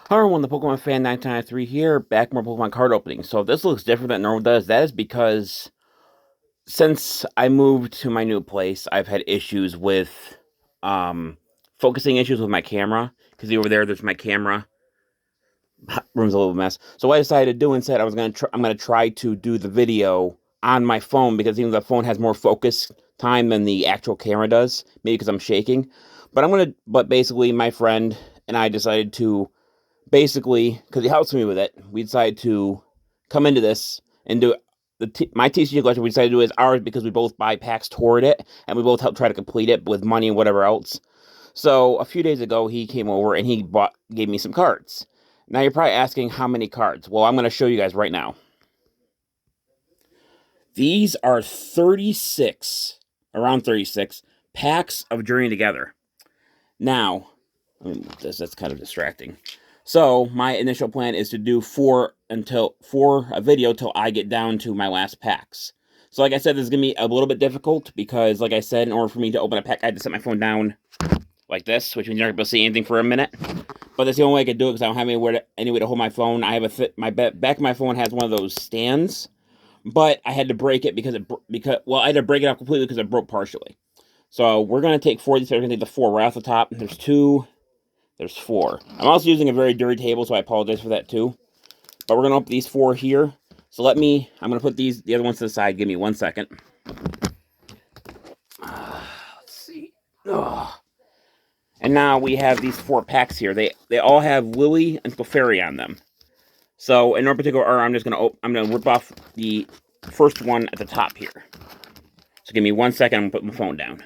Hi everyone, the Pokemon Fan 1993 here, back more Pokemon card opening. So if this looks different than normal does, that is because since I moved to my new place, I've had issues with focusing issues with my camera. Because over there's my camera. Room's a little mess. So what I decided to do instead, I'm gonna try to do the video on my phone because even the phone has more focus time than the actual camera does. Maybe because I'm shaking. But basically my friend and I decided to basically, because he helps me with it, we decided to come into this and do my TCG collection. We decided to do it as ours because we both buy packs toward it, and we both helped try to complete it with money and whatever else. So a few days ago, he came over and gave me some cards. Now you're probably asking how many cards. Well, I'm going to show you guys right now. These are 36, around 36 packs of Journey Together. Now, that's kind of distracting. So my initial plan is to do four a video till I get down to my last packs. So like I said, this is gonna be a little bit difficult because, like I said, in order for me to open a pack, I had to set my phone down like this, which means you're not gonna be able to see anything for a minute. But that's the only way I could do it because I don't have any way to hold my phone. I have my back of my phone has one of those stands, but I had to break it because I had to break it off completely because it broke partially. So we're gonna take four of these. We're gonna take the four right off the top. There's two. There's four. I'm also using a very dirty table, so I apologize for that too. But we're going to open these four here. So I'm going to put the other ones to the side. Give me 1 second. Let's see. And now we have these four packs here. They all have Lily and Clefairy on them. So in no particular order, I'm going to rip off the first one at the top here. So give me 1 second. I'm going to put my phone down.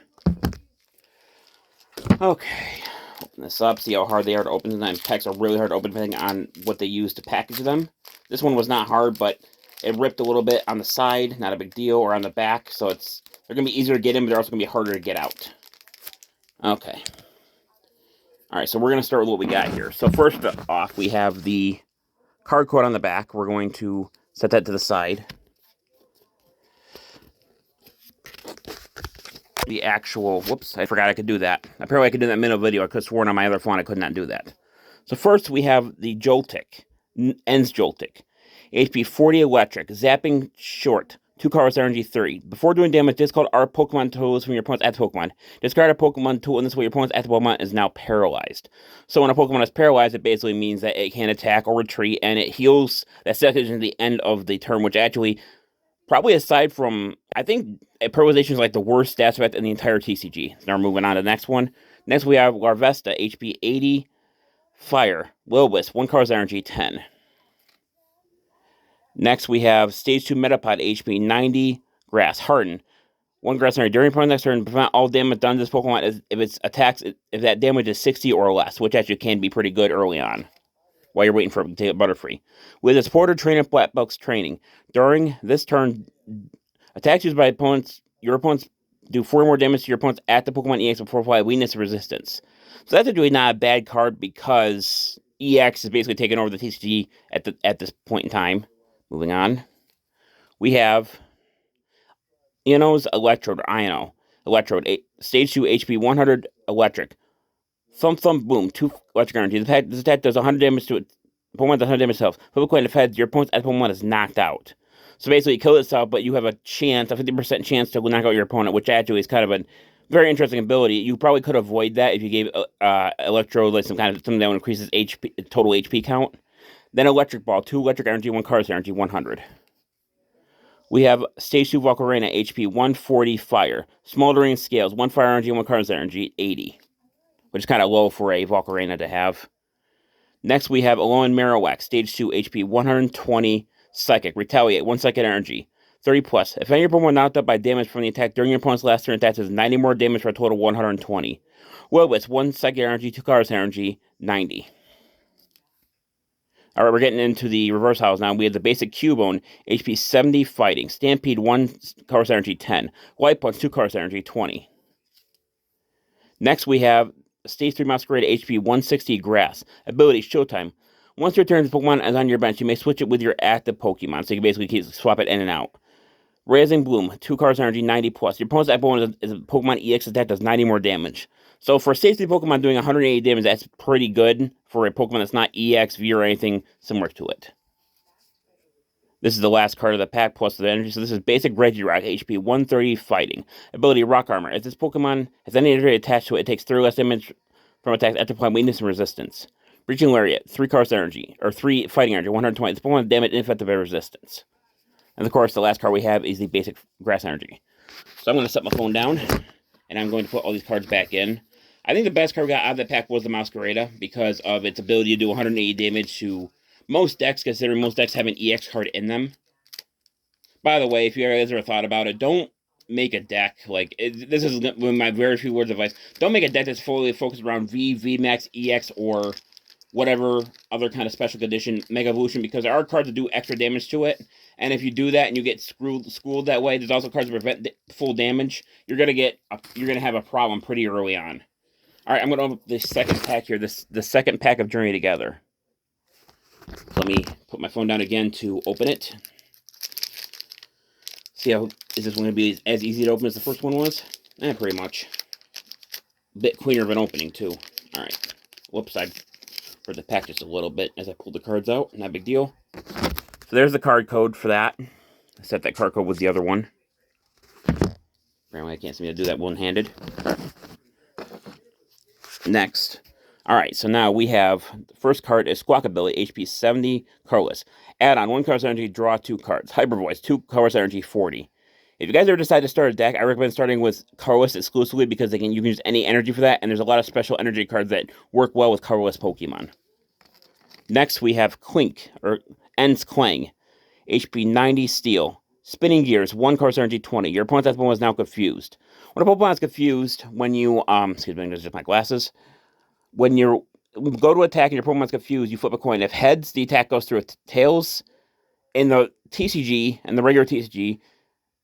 Okay. Open this up, see how hard they are to open. Sometimes packs are really hard to open depending on what they use to package them. This one was not hard, but it ripped a little bit on the side, not a big deal, or on the back, so they're going to be easier to get in, but they're also going to be harder to get out. Okay. Alright, so we're going to start with what we got here. So first off, we have the card code on the back. We're going to set that to the side. The actual, whoops, I forgot I could do that. Apparently I could do that in the middle of the video. I could have sworn on my other phone I could not do that. So first we have the Joltik, Ends Joltik. HP 40 electric, zapping short, 2 cards energy 30. Before doing damage, discard our Pokemon tools from your opponent's active Pokemon. Discard a Pokemon tool, and this way your opponent's active Pokemon is now paralyzed. So when a Pokemon is paralyzed, it basically means that it can't attack or retreat, and it heals that section at the end of the turn, which actually, probably aside from, I think paralyzation is like the worst stat effect in the entire TCG. So now we're moving on to the next one. Next we have Larvesta, HP 80, Fire, Will-Wisp, 1 card's energy 10. Next we have Stage 2 Metapod, HP 90, Grass, Harden, 1 grass energy. During opponent's next turn, prevent all damage done to this Pokemon if that damage is 60 or less, which actually can be pretty good early on, while you're waiting for it to take Butterfree. With a supporter trainer Black Box training, during this turn, attacks used by your opponents do 4 more damage to your opponent's active Pokemon EX before apply weakness or resistance. So that's actually not a bad card because EX is basically taking over the TCG at this point in time. Moving on, we have Iono's Electrode, or Iono. Electrode, Stage 2 HP 100 Electric. Thump Thump Boom, 2 electric energy. This attack does 100 damage to it. Pokemon does 100 damage to itself. Flip a coin, if heads, your opponent's active Pokemon is knocked out. So basically, it kills itself, but you have a 50% chance to knock out your opponent, which actually is kind of a very interesting ability. You probably could avoid that if you gave Electrode like something that would increase his total HP count. Then Electric Ball, 2 electric energy, 1 card's energy, 100. We have Stage 2 Volcarena, HP 140 Fire. Smoldering Scales, 1 fire energy, 1 card's energy, 80. Which is kind of low for a Volcarena to have. Next we have Alolan Marowak, Stage 2 HP 120 Psychic. Retaliate, 1 psychic energy, 30 plus. If any of your Pokemon knocked up by damage from the attack during your opponent's last turn, that does 90 more damage for a total of 120. Will-Wisp, 1 psychic energy, 2 cards energy, 90. Alright, we're getting into the reverse house now. We have the basic Cubone, HP 70 Fighting. Stampede, 1 cards energy, 10. Light Punch, 2 cards energy, 20. Next we have Stage 3 Masquerade, HP 160 Grass. Ability, Showtime. Once your turn Pokemon is on your bench, you may switch it with your active Pokemon, so you can basically swap it in and out. Raising Bloom, 2 cards energy, 90 plus. Your opponent's active Pokemon is a Pokemon EX attack does 90 more damage. So for safety Pokemon doing 180 damage, that's pretty good for a Pokemon that's not EX, V, or anything similar to it. This is the last card of the pack, plus the energy. So this is basic Regirock, HP 130 Fighting. Ability Rock Armor. If this Pokemon has any energy attached to it, it takes 3 less damage from attacks after applying weakness and resistance. Breaching Lariat, 3 cards energy, or 3 fighting energy, 120. This Pokemon damage ineffective resistance. And of course, the last card we have is the basic grass energy. So I'm going to set my phone down, and I'm going to put all these cards back in. I think the best card we got out of the pack was the Masquerada, because of its ability to do 180 damage to most decks, considering most decks have an EX card in them. By the way, if you guys ever thought about it, don't make a deck, this is my very few words of advice, don't make a deck that's fully focused around V, VMAX, EX, or whatever other kind of special condition Mega Evolution, because there are cards that do extra damage to it, and if you do that and you get schooled that way, there's also cards that prevent full damage. You're gonna have a problem pretty early on. All right, I'm gonna open the second pack here. The second pack of Journey Together. Let me put my phone down again to open it. See how is this one gonna be as easy to open as the first one was? Pretty much. A bit cleaner of an opening too. All right. Whoops, I for the pack just a little bit as I pulled the cards out. Not a big deal. So there's the card code for that. I set that card code with the other one. Apparently I can't seem to do that one-handed. Next. Alright, so now we have the first card is Squawk Ability, HP 70, colorless. Add on 1 card's energy, draw 2 cards. Hyper Voice, 2 colorless energy, 40. If you guys ever decide to start a deck, I recommend starting with colorless exclusively, because you can use any energy for that, and there's a lot of special energy cards that work well with colorless Pokemon. Next, we have Clink, or Ends Clang, HP 90 Steel. Spinning Gears, 1 colorless energy, 20. Your opponent's Pokemon is now confused. When a Pokemon is confused, when you, excuse me, just my glasses. When you go to attack and your Pokemon's confused, you flip a coin. If heads, the attack goes through. Tails, in the TCG, and the regular TCG,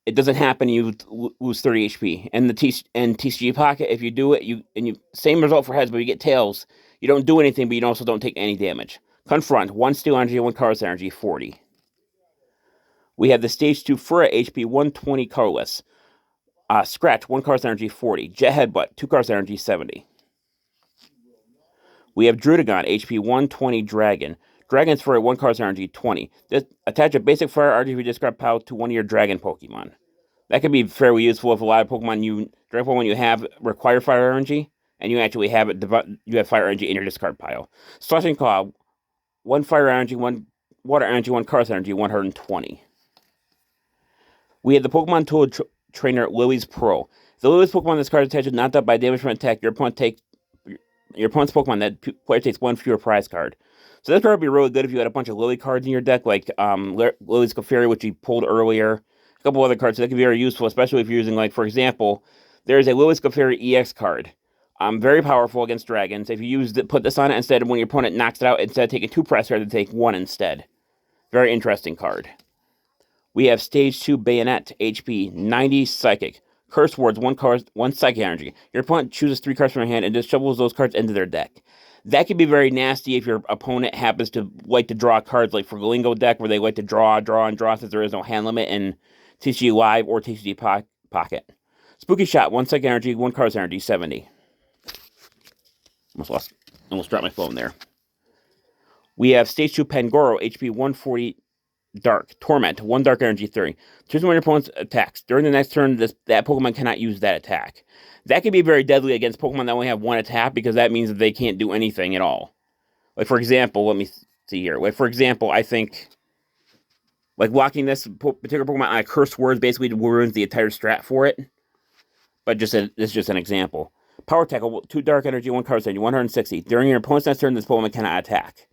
it doesn't happen, you lose 30 HP. And the TCG Pocket, if you do it, same result for heads, but you get tails. You don't do anything, but you also don't take any damage. Confront, 1 steel energy, 1 colorless energy, 40. We have the Stage 2 Furra, HP 120 colorless. Scratch, 1 colorless energy, 40. Jet Headbutt, 2 colorless energy, 70. We have Druddigon, HP 120 Dragon. Dragon's Furry, 1 colorless energy, 20. Attach a basic fire RGB discard pile to one of your Dragon Pokemon. That can be fairly useful if a lot of Dragon Pokemon you have require fire energy, and you actually have fire energy in your discard pile. Slashing Claw, 1 fire energy, 1 water energy, 1 colorless energy, 120. We have the Pokemon Tool Trainer Lily's Pearl. The Lily's Pokemon this card is attached not up by damage from attack. Your opponent's Pokemon, that player takes 1 fewer prize card. So this card would be really good if you had a bunch of Lily cards in your deck, like Lily's Clefairy, which we pulled earlier. A couple other cards, so that could be very useful, especially if you're using, for example, there's a Lily's Clefairy EX card. Very powerful against dragons. If you put this on it instead of when your opponent knocks it out, instead of taking 2 prize cards, they take 1 instead. Very interesting card. We have Stage 2 Bayonet, HP 90 Psychic. Curse Words, 1 Psychic Energy. Your opponent chooses 3 cards from your hand and just shovels those cards into their deck. That can be very nasty if your opponent happens to like to draw cards, like for Galingo deck, where they like to draw, since there is no hand limit in TCG Live or TCG Pocket. Spooky Shot, 1 Psychic Energy, 1 colorless energy, 70. Almost dropped my phone there. We have Stage 2 Pangoro, HP 140 Dark. Torment, 1 dark energy, 30. Choose one of your opponent's attacks. During the next turn, that Pokemon cannot use that attack. That can be very deadly against Pokemon that only have 1 attack, because that means that they can't do anything at all. For example, let me see here. For example, I think, locking this particular Pokemon on a Curse Words basically ruins the entire strat for it. But this is just an example. Power Tackle, 2 dark energy, 1 colorless energy, 160. During your opponent's next turn, this Pokemon cannot attack.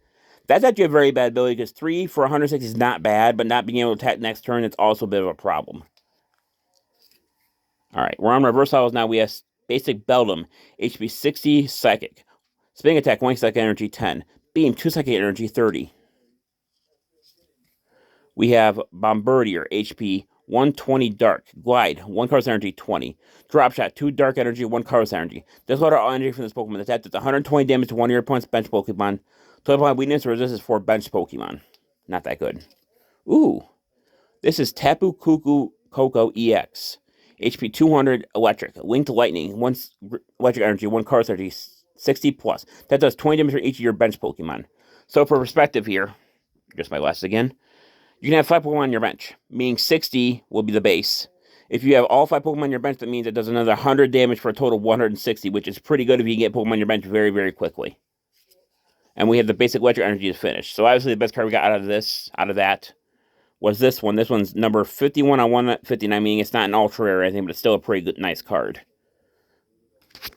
That's actually a very bad ability, because 3 for 160 is not bad, but not being able to attack next turn, it's also a bit of a problem. Alright, we're on Reverse Hollows now. We have Basic Beldum, HP 60 Psychic. Spinning Attack, 1 Psychic Energy, 10. Beam, 2 Psychic Energy, 30. We have Bombardier, HP 120 Dark. Glide, 1 colorless energy, 20. Drop Shot, 2 dark energy, 1 colorless energy. Just load all energy from this Pokemon. Attack does 120 damage to one of your opponent's bench Pokemon. Total Pokemon weakness or resistance for bench Pokemon. Not that good. Ooh. This is Tapu Koko EX. HP 200 electric. Linked lightning. 1 electric energy, 1 card energy, 60 plus. That does 20 damage for each of your bench Pokemon. So for perspective here, just my glasses again, you can have 5 Pokemon on your bench, meaning 60 will be the base. If you have all 5 Pokemon on your bench, that means it does another 100 damage for a total of 160, which is pretty good if you can get Pokemon on your bench very, very quickly. And we have the basic electric energy to finish. So obviously the best card we got out of that, was this one. This one's number 51 on 159, meaning it's not an ultra rare or anything, but it's still a pretty good, nice card.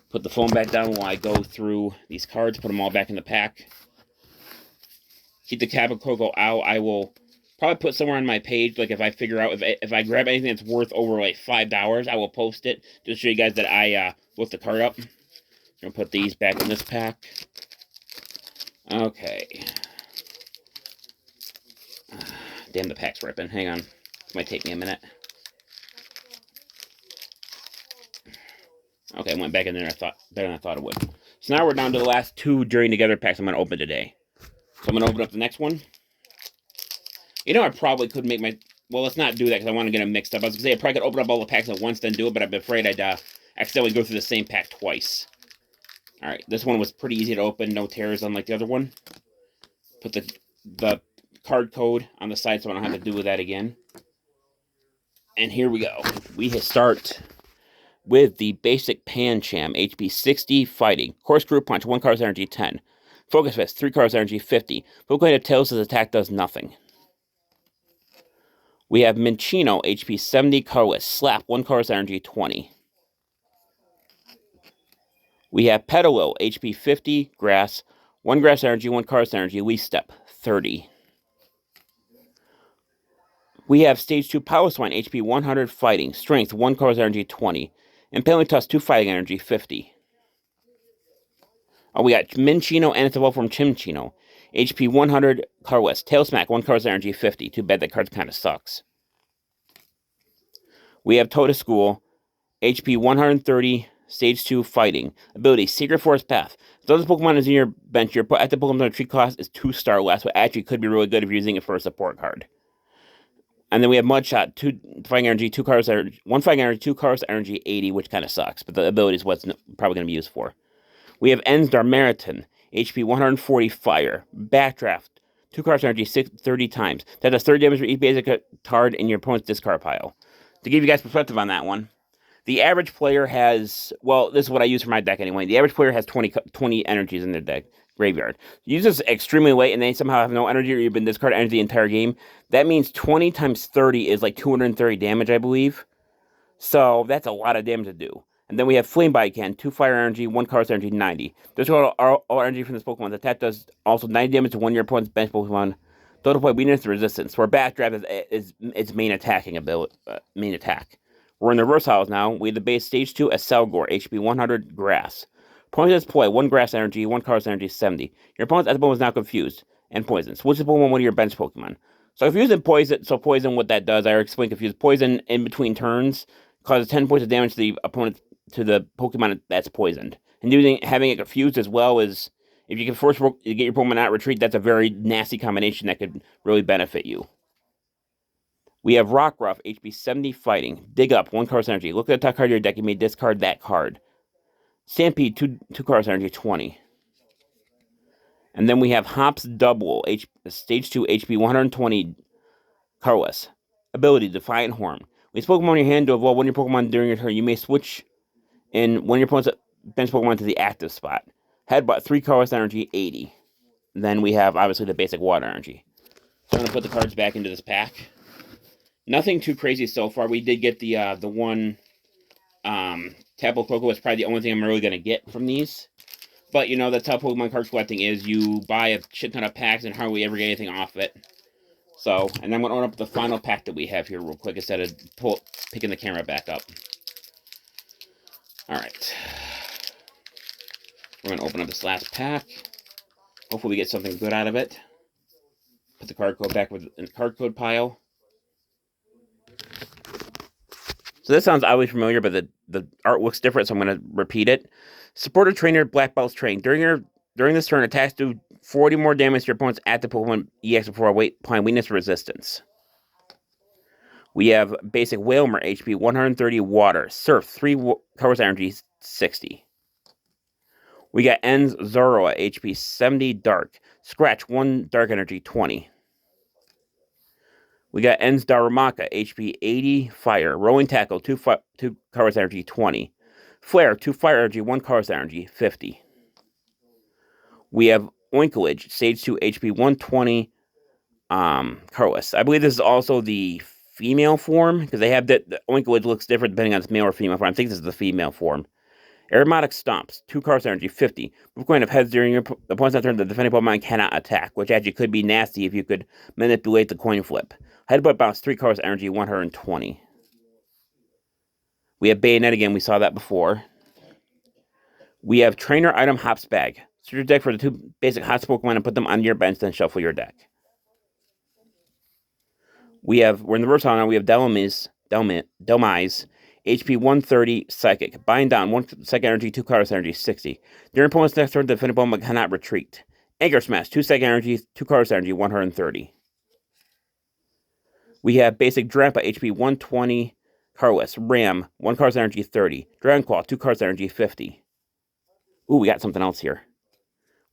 Put the phone back down while I go through these cards, put them all back in the pack. Keep the Cap of Coco out. I will probably put somewhere on my page, like if I figure out, if I grab anything that's worth over like $5, I will post it, just to show you guys that I looked the card up. I'm going to put these back in this pack. Okay. Damn, the pack's ripping. Hang on. This might take me a minute. Okay, I went back in there. Better than I thought it would. So now we're down to the last 2 Journey Together packs I'm going to open today. So I'm going to open up the next one. You know, I probably could make my... Well, let's not do that because I want to get them mixed up. I was going to say I probably could open up all the packs at once, then do it, but I'm afraid I'd accidentally go through the same pack twice. Alright, this one was pretty easy to open. No tears unlike the other one. Put the card code on the side so I don't have to do that again. And here we go. We start with the basic Pancham, HP 60 Fighting. Corkscrew Punch, 1 card's energy, 10. Focus Fist, 3 cards energy, 50. Focus of Tails' attack does nothing. We have Minchino, HP 70 colorless. Slap, 1 card's energy, 20. We have Petalil, HP 50 grass. 1 grass energy, 1 card's energy. Leaf Step, 30. We have Stage 2 Piloswine, HP 100 Fighting. Strength, 1 card's energy, 20. And Paletusk, 2 fighting energy, 50. We got Minchino and its evolved form Chimchino. HP 100 colorless. Tail Smack, 1 card's energy, 50. Too bad that card kind of sucks. We have Totoschool, HP 130, Stage 2 Fighting. Ability, Secret Forest Path. So this Pokemon is in your bench. Your active Pokemon on tree class is 2-star less, which actually could be really good if you're using it for a support card. And then we have Mudshot, 2 fighting energy, 2 cards, 1 fighting energy, 2 cards, energy, 80, which kind of sucks, but the ability is what's probably going to be used for. We have Ensdar Meriton, HP 140 Fire. Backdraft, 2 cards, energy, 30 times. That does 30 damage for each basic card in your opponent's discard pile. To give you guys perspective on that one, the average player has, well, this is what I use for my deck anyway. The average player has 20 energies in their deck. Graveyard. You use this extremely late and they somehow have no energy or you've been discard energy the entire game. That means 20 times 30 is like 230 damage, I believe. So that's a lot of damage to do. And then we have Flame Bite Can, 2 fire energy, 1 card energy, 90. There's all energy from this Pokemon. The attack does also 90 damage to 1 of your opponent's bench Pokemon. Total play weakness and resistance. Where Backdraft is its main attacking ability, main attack. We're in the Versatiles now. We have the base Stage 2 Acelgor, HP 100 Grass. Opponent's play, 1 grass energy, 1 card's energy, 70. Your opponent's Pokemon is now confused and poisoned. Switch the Pokemon one of your bench Pokemon. So if you're using poison, what that does, I already explained confused. Poison in between turns causes 10 points of damage to the opponent, to the Pokemon that's poisoned. And having it confused as well is, if you can force get your Pokemon out retreat, that's a very nasty combination that could really benefit you. We have Rockruff, HP 70 Fighting. Dig Up, 1 card's energy. Look at the top card of your deck, you may discard that card. Stampede, 2 cards energy, 20. And then we have Hops Double, Stage 2 HP 120 colorless. Ability, Defiant Horn. When you Pokemon in your hand to evolve one of your Pokemon during your turn, you may switch in one of your opponent's bench Pokemon to the active spot. Headbutt, 3 colorless energy, 80. Then we have, obviously, the basic water energy. So I'm going to put the cards back into this pack. Nothing too crazy so far. We did get the one... Tapu Koko is probably the only thing I'm really going to get from these. But, you know, that's how Pokemon card collecting is. You buy a shit ton of packs and hardly ever get anything off it. So, and I'm going to open up the final pack that we have here real quick instead of picking the camera back up. Alright. We're going to open up this last pack. Hopefully we get something good out of it. Put the card code back in the card code pile. So this sounds oddly familiar, but the art looks different, so I'm going to repeat it. Supporter Trainer Black Belt's Train. During this turn, attacks do 40 more damage to your opponent's active Pokemon EX before applying weakness or resistance. We have basic Whalmer, HP 130 water. Surf, 3 colors energy, 60. We got Ends Zoroa, HP 70 dark. Scratch, 1 dark energy, 20. We got Ends Darumaka, HP 80 fire. Rolling Tackle, 2 colors energy, 20. Flare, 2 fire energy, 1 colors energy, 50. We have Oinklage, Stage 2, HP 120 colorless. I believe this is also the female form, because they have the Oinklage looks different depending on its male or female form. I think this is the female form. Aromatic Stomps, 2 cards energy, 50. We're going to heads during your opponent's turn, the defending Pokemon cannot attack, which actually could be nasty if you could manipulate the coin flip. Headbutt Bounce, 3 cards energy, 120. We have Bayonet again, we saw that before. We have Trainer Item Hops Bag. Search your deck for the 2 basic hot Pokemon and put them on your bench, then shuffle your deck. We're in the Versatile now, we have Delmise, HP 130 Psychic. Bind down, 1 second energy, 2 cards energy, 60. During opponent's next turn, the defending Pokemon cannot retreat. Anchor Smash, 2 second energy, 2 cards energy, 130. We have basic Drampa, HP 120 colorless. Ram, 1 cards energy, 30. Dragon Claw, 2 cards energy, 50. Ooh, we got something else here.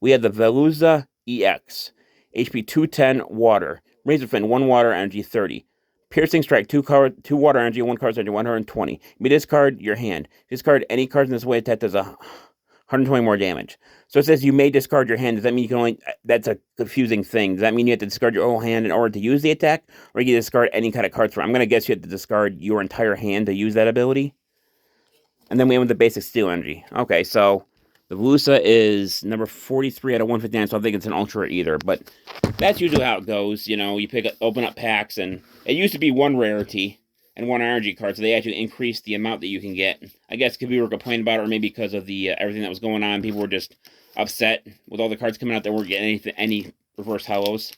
We have the Veluza EX, HP 210 water. Razorfin, 1 water energy, 30. Piercing Strike, 2 water energy, 1 card energy, 120. You may discard your hand. Discard any cards in this way that does 120 more damage. So it says you may discard your hand. Does that mean you can only... That's a confusing thing. Does that mean you have to discard your whole hand in order to use the attack? Or you can discard any kind of cards from it? I'm going to guess you have to discard your entire hand to use that ability. And then we have the basic Steel Energy. Okay, so... The Veluza is number 43 out of 159, so I don't think it's an ultra either, but that's usually how it goes. You know, you open up packs, and it used to be 1 rarity and 1 energy card, so they actually increased the amount that you can get. I guess because people were complaining about it, or maybe because of the everything that was going on, people were just upset with all the cards coming out that weren't getting any reverse hollows.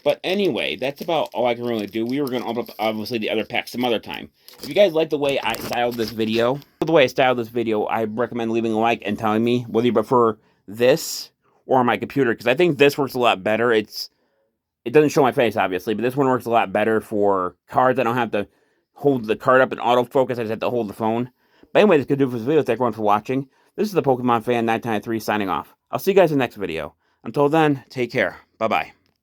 But anyway, that's about all I can really do. We were going to open up, obviously, the other packs some other time. If you guys like the way I styled this video, I recommend leaving a like and telling me whether you prefer this or my computer, because I think this works a lot better. It doesn't show my face, obviously, but this one works a lot better for cards. I don't have to hold the card up in autofocus. I just have to hold the phone. But anyway, this could do it for this video. Thank everyone for watching. This is the Pokemon Fan 993 signing off. I'll see you guys in the next video. Until then, take care. Bye-bye.